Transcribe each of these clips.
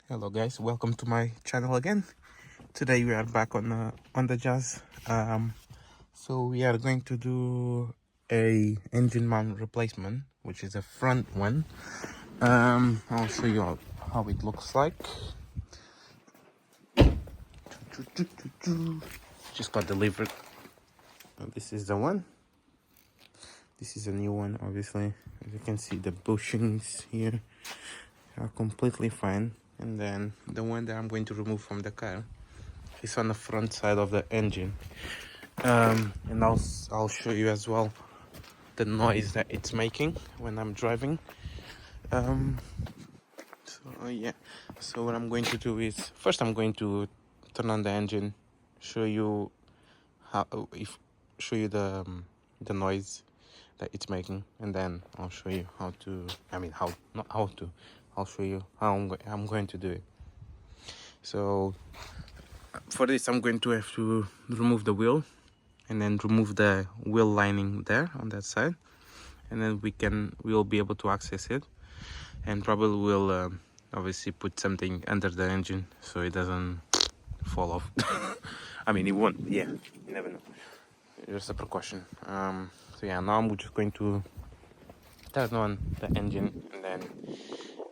Hello guys, welcome to my channel again. Today we are back on the Jazz. So we are going to do a engine mount replacement, which is a front one. I'll show you how it looks like. Just got delivered. This is the one. This is a new one, obviously. As you can see, the bushings here are completely fine. And then the one that I'm going to remove from the car is on the front side of the engine. And I'll show you as well the noise that it's making when I'm driving. So yeah, so what I'm going to do is first I'm going to turn on the engine, show you the noise that it's making, and then I'll show you how to, I'll show you how I'm going to do it. So for this I'm going to have to remove the wheel and then remove the wheel lining there on that side, and then we'll be able to access it, and probably will obviously put something under the engine so it doesn't fall off. I mean, it won't. Yeah, you never know. Just a precaution. So yeah, now I'm just going to turn on the engine and then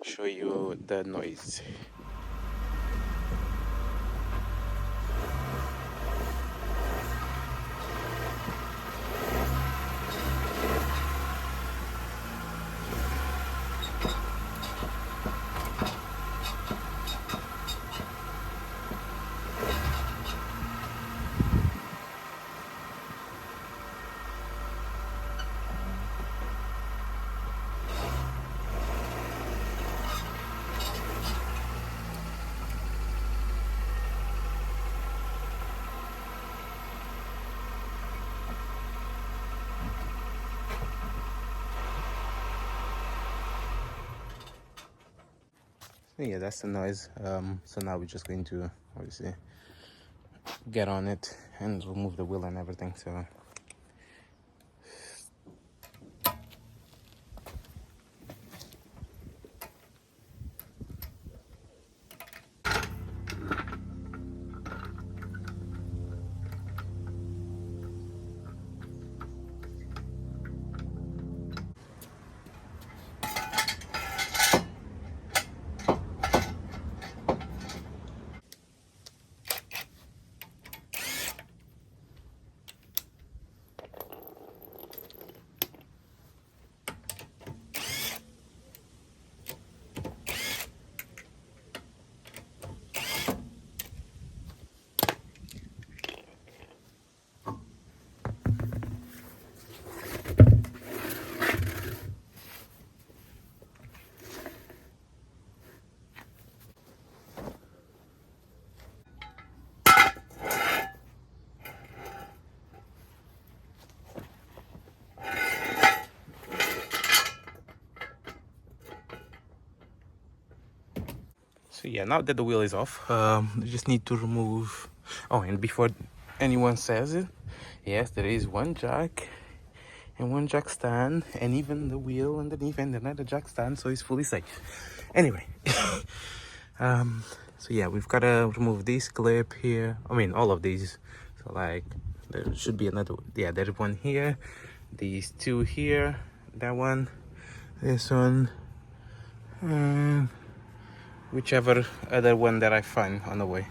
show you the noise. So yeah, that's the noise. So now we're just going to obviously get on it and remove the wheel and everything. So So yeah, now that the wheel is off, you just need to remove. Oh, and before anyone says it, yes, there is one jack and one jack stand, and even the wheel underneath and another jack stand, so it's fully safe. Anyway, so yeah, we've got to remove this clip here. I mean, all of these. So like, there should be another. Yeah, there's one here. These two here. That one. This one. And whichever other one that I find on the way.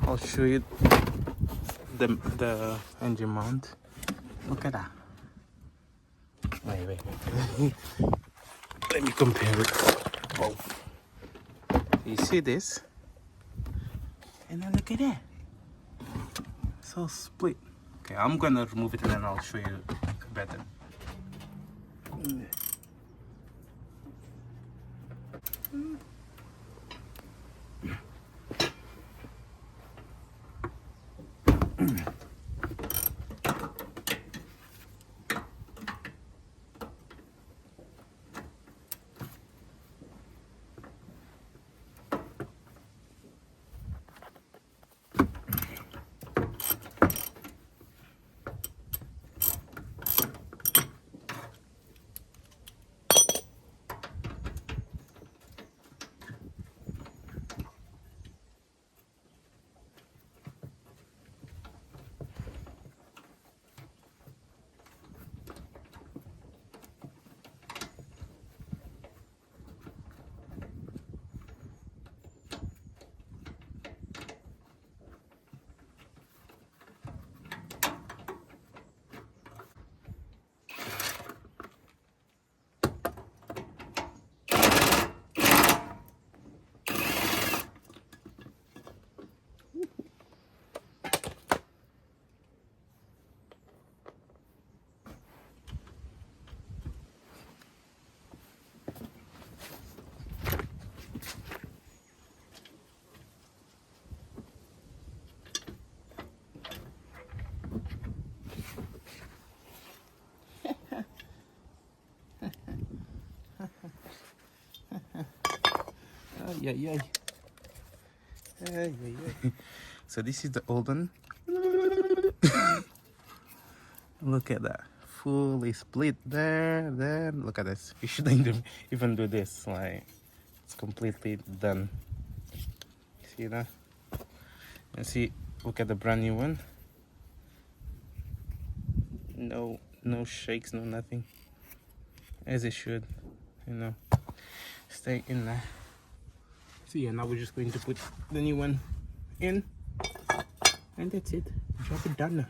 I'll show you the engine mount. Look at that. Wait. Let me compare it. Both. You see this? And then look at that. So split. Okay, I'm gonna remove it and then I'll show you better. Yeah. So this is the old one. Look at that, fully split there. Then look at this. You shouldn't even do this. Like, it's completely done. See that? And see, look at the brand new one. No shakes, no nothing. As it should, stay in there. So yeah, now we're just going to put the new one in, and that's it. Job done.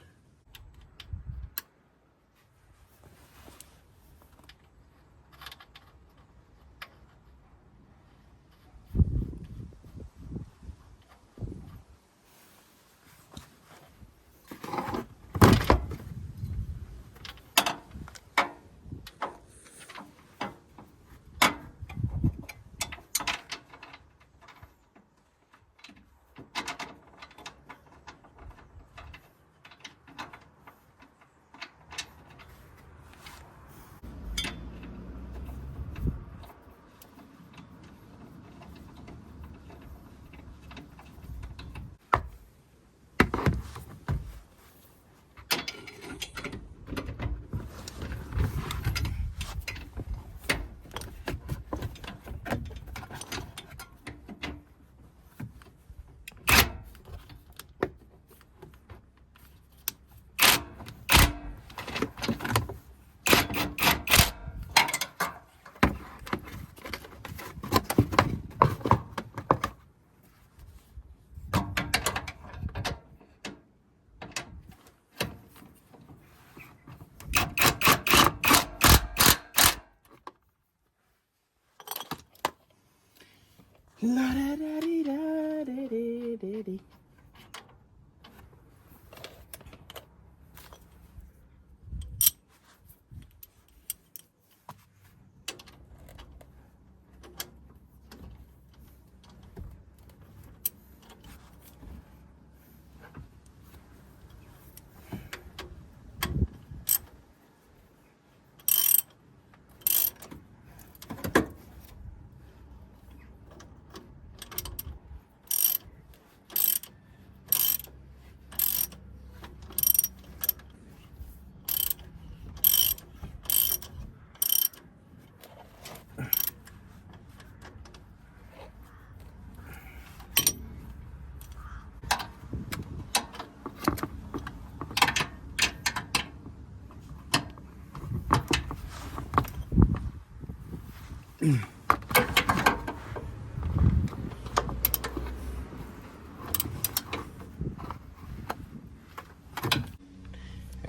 La da da dee da da dee dee dee.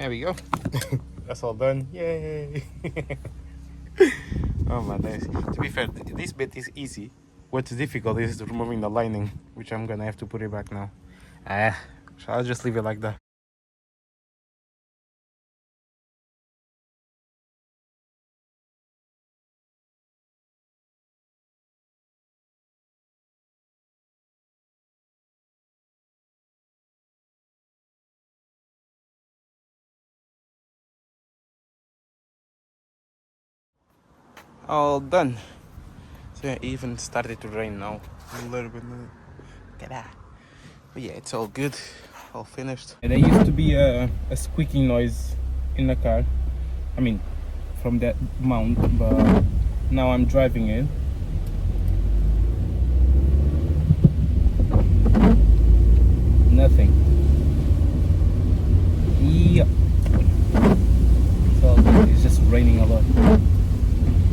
There we go. That's all done. Yay! Oh my days. To be fair, this bit is easy. What's difficult is removing the lining, which I'm gonna have to put it back now. So I'll just leave it like that. All done. So yeah, it even started to rain now. A little bit. But yeah, it's all good. All finished. There used to be a squeaking noise in the car. I mean, from that mount, but now I'm driving it. Nothing. Yep. So it's just raining a lot.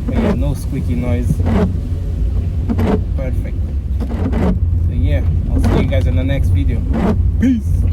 But yeah, no squeaky noise. Perfect. So yeah, I'll see you guys in the next video. Peace.